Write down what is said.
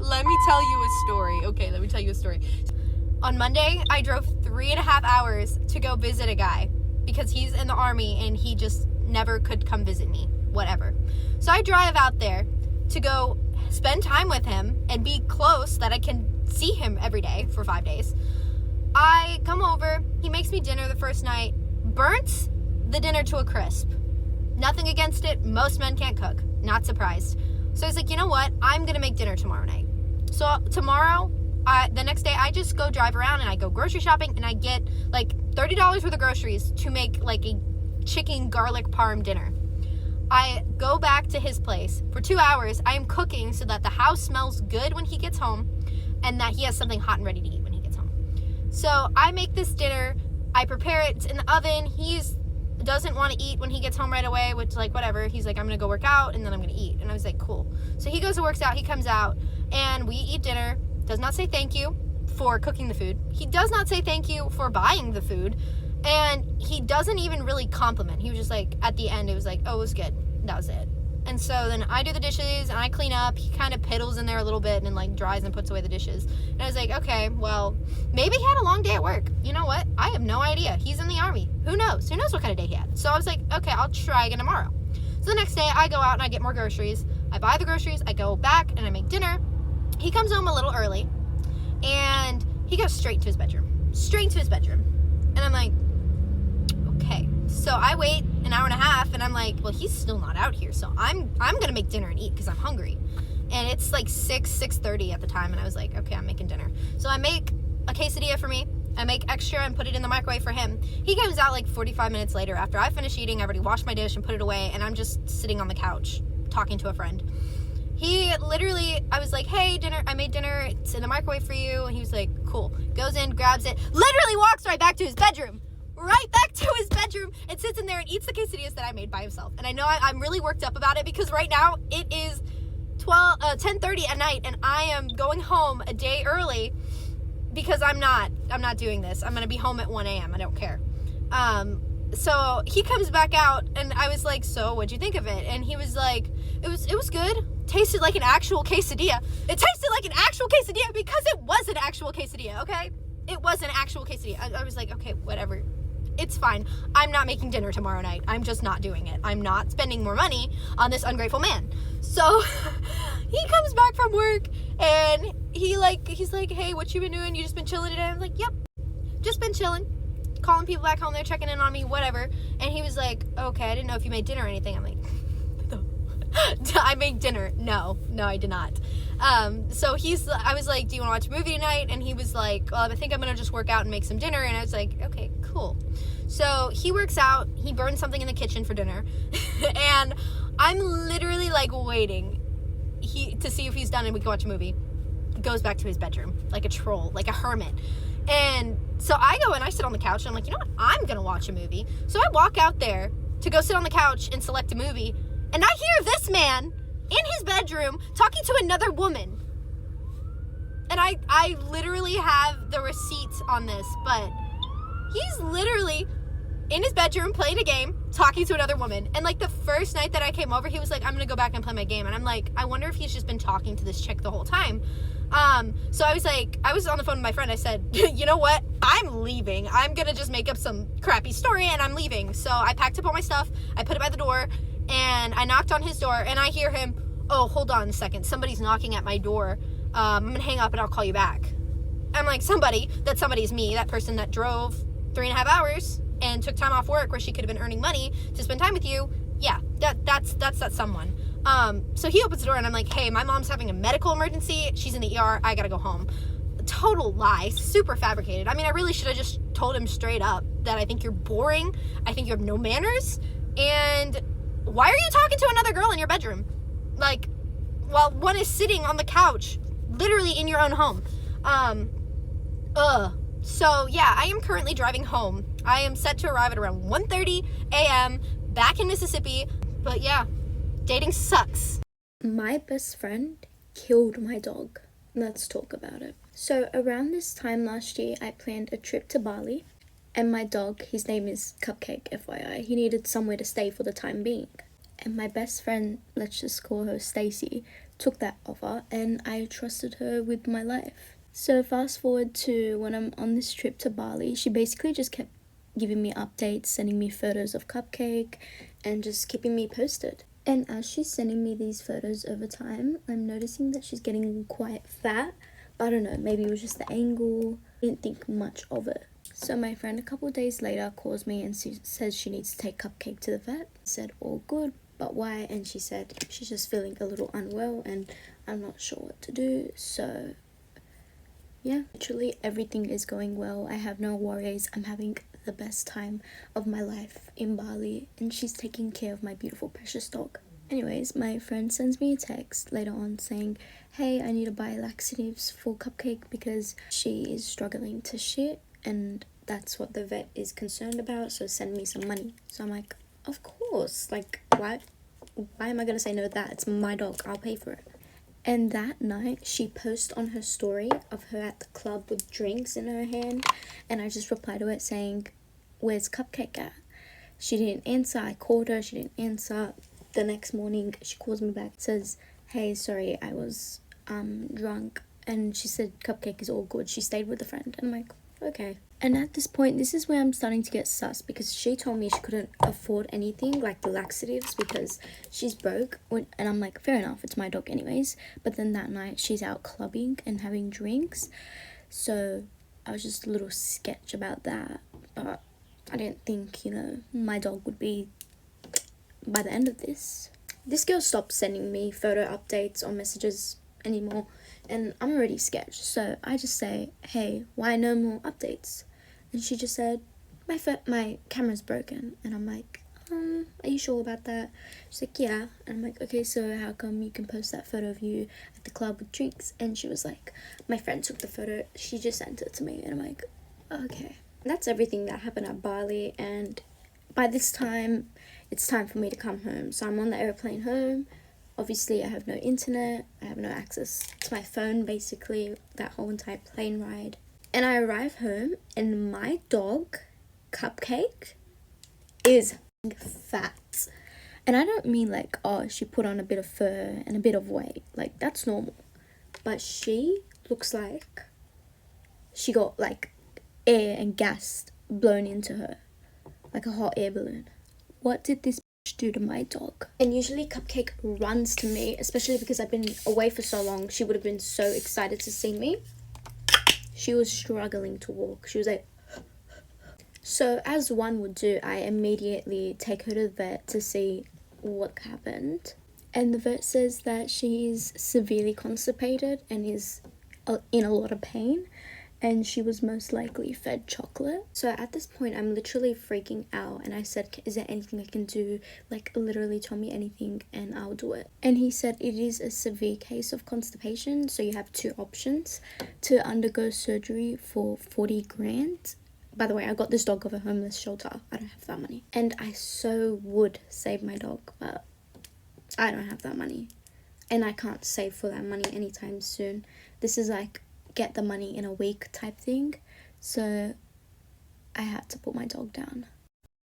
Let me tell you a story. Okay, let me tell you a story. On Monday, I drove 3.5 hours to go visit a guy because he's in the Army and he just never could come visit me. Whatever. So I drive out there to go spend time with him and be close that I can see him every day for 5 days. I come over, he makes me dinner the first night, burnt the dinner to a crisp. Nothing against it, most men can't cook. Not surprised. So I was like, you know what? I'm gonna make dinner tomorrow night. So tomorrow, the next day, I just go drive around and I go grocery shopping and I get like $30 worth of groceries to make like a chicken garlic parm dinner. I go back to his place. For 2 hours, I am cooking so that the house smells good when he gets home and that he has something hot and ready to eat when he gets home. So I make this dinner. I prepare it in the oven. He doesn't want to eat when he gets home right away, which, like, whatever. He's like, I'm going to go work out and then I'm going to eat. And I was like, cool. So he goes and works out. He comes out and we eat dinner. Does not say thank you for cooking the food. He does not say thank you for buying the food. And he doesn't even really compliment. He was just like, at the end, it was like, oh, it was good. That was it. And so then I do the dishes and I clean up. He kind of piddles in there a little bit and like dries and puts away the dishes. And I was like, okay, well, maybe he had a long day at work. You know what? I have no idea. He's in the Army. Who knows? Who knows what kind of day he had? So I was like, okay, I'll try again tomorrow. So the next day I go out and I get more groceries. I buy the groceries. I go back and I make dinner. He comes home a little early and he goes straight to his bedroom. Straight to his bedroom. And I'm like, okay. So I wait an hour and a half and I'm like, well, he's still not out here. So I'm going to make dinner and eat because I'm hungry. And it's like 6:30 at the time. And I was like, okay, I'm making dinner. So I make a quesadilla for me. I make extra and put it in the microwave for him. He comes out like 45 minutes later after I finish eating. I already washed my dish and put it away. And I'm just sitting on the couch talking to a friend. He literally, I was like, hey, dinner, I made dinner. It's in the microwave for you. And he was like, cool. Goes in, grabs it, literally walks right back to his bedroom. Right back to his bedroom and sits in there and eats the quesadillas that I made by himself. And I know I'm really worked up about it because right now it is 10:30 at night and I am going home a day early because I'm not doing this. I'm going to be home at 1 a.m. I don't care. So he comes back out and I was like, so what'd you think of it? And he was like, it was good. Tasted like an actual quesadilla. It tasted like an actual quesadilla because it was an actual quesadilla, okay? It was an actual quesadilla. I was like, okay, whatever. It's fine. I'm not making dinner tomorrow night. I'm just not doing it. I'm not spending more money on this ungrateful man. So he comes back from work and he's like, hey, what you been doing? You just been chilling today? I'm like, yep, just been chilling. Calling people back home. They're checking in on me, whatever. And he was like, okay, I didn't know if you made dinner or anything. I'm like, no. I made dinner. No, I did not. So I was like, do you want to watch a movie tonight? And he was like, well, I think I'm going to just work out and make some dinner. And I was like, okay, cool. So he works out, he burns something in the kitchen for dinner. And I'm literally like waiting to see if he's done and we can watch a movie. He goes back to his bedroom like a troll, like a hermit. And so I go and I sit on the couch and I'm like, you know what? I'm going to watch a movie. So I walk out there to go sit on the couch and select a movie. And I hear this man in his bedroom talking to another woman. And I literally have the receipts on this, but he's literally in his bedroom playing a game, talking to another woman. And like the first night that I came over, he was like, I'm going to go back and play my game. And I'm like, I wonder if he's just been talking to this chick the whole time. So I was like, I was on the phone with my friend. I said, you know what? I'm leaving. I'm going to just make up some crappy story and I'm leaving. So I packed up all my stuff. I put it by the door and I knocked on his door and I hear him, oh, hold on a second. Somebody's knocking at my door. I'm going to hang up and I'll call you back. I'm like, somebody's me, that person that drove 3.5 hours and took time off work where she could have been earning money to spend time with you. Yeah, that's that someone. So he opens the door and I'm like, hey, my mom's having a medical emergency. She's in the ER. I gotta go home. Total lie, super fabricated. I mean, I really should have just told him straight up that I think you're boring. I think you have no manners. And why are you talking to another girl in your bedroom? Like, while one is sitting on the couch, literally in your own home. So yeah, I am currently driving home. I am set to arrive at around 1:30 a.m. back in Mississippi. But yeah, dating sucks. My best friend killed my dog. Let's talk about it. So around this time last year, I planned a trip to Bali. And my dog, his name is Cupcake, FYI, he needed somewhere to stay for the time being. And my best friend, let's just call her Stacy, took that offer and I trusted her with my life. So fast forward to when I'm on this trip to Bali, she basically just kept giving me updates, sending me photos of Cupcake and just keeping me posted. And as she's sending me these photos over time, I'm noticing that she's getting quite fat. But I don't know, maybe it was just the angle. I didn't think much of it. So my friend a couple of days later calls me and says she needs to take Cupcake to the vet. I said, all good, but why? And she said she's just feeling a little unwell and I'm not sure what to do. So yeah, literally everything is going well. I have no worries. I'm having the best time of my life in Bali and she's taking care of my beautiful precious dog. Anyways, my friend sends me a text later on saying, hey, I need to buy laxatives for Cupcake because she is struggling to shit and that's what the vet is concerned about, so send me some money. So I'm like, of course, like why am I gonna say no to that? It's my dog, I'll pay for it. And that night she posted on her story of her at the club with drinks in her hand and I just replied to it saying, where's Cupcake at? She didn't answer. I called her, she didn't answer. The next morning she calls me back, says, hey, sorry, I was drunk, and she said Cupcake is all good, she stayed with a friend. And I'm like, okay. And at this point, this is where I'm starting to get sus because she told me she couldn't afford anything like the laxatives because she's broke. And I'm like, fair enough, it's my dog anyways. But then that night she's out clubbing and having drinks, so I was just a little sketch about that. But I didn't think, my dog would be by the end of this. This girl stopped sending me photo updates or messages anymore and I'm already sketched, so I just say, hey, why no more updates? And she just said, my camera's broken. And I'm like, are you sure about that? She's like, yeah. And I'm like, okay, so how come you can post that photo of you at the club with drinks? And she was like, my friend took the photo, she just sent it to me. And I'm like, okay. That's everything that happened at Bali, and by this time it's time for me to come home. So I'm on the airplane home. Obviously I have no internet, I have no access to my phone basically that whole entire plane ride. And I arrive home and my dog, Cupcake, is fat. And I don't mean like, oh, she put on a bit of fur and a bit of weight. Like, that's normal. But she looks like she got like air and gas blown into her. Like a hot air balloon. What did this do to my dog? And usually Cupcake runs to me, especially because I've been away for so long. She would have been so excited to see me. She was struggling to walk. She was like... So as one would do, I immediately take her to the vet to see what happened. And the vet says that she is severely constipated and is in a lot of pain. And she was most likely fed chocolate. So at this point, I'm literally freaking out. And I said, is there anything I can do? Like, literally tell me anything and I'll do it. And he said it is a severe case of constipation. So you have two options: to undergo surgery for 40 grand. By the way, I got this dog off a homeless shelter. I don't have that money. And I so would save my dog, but I don't have that money. And I can't save for that money anytime soon. This is like get the money in a week type thing. So I had to put my dog down.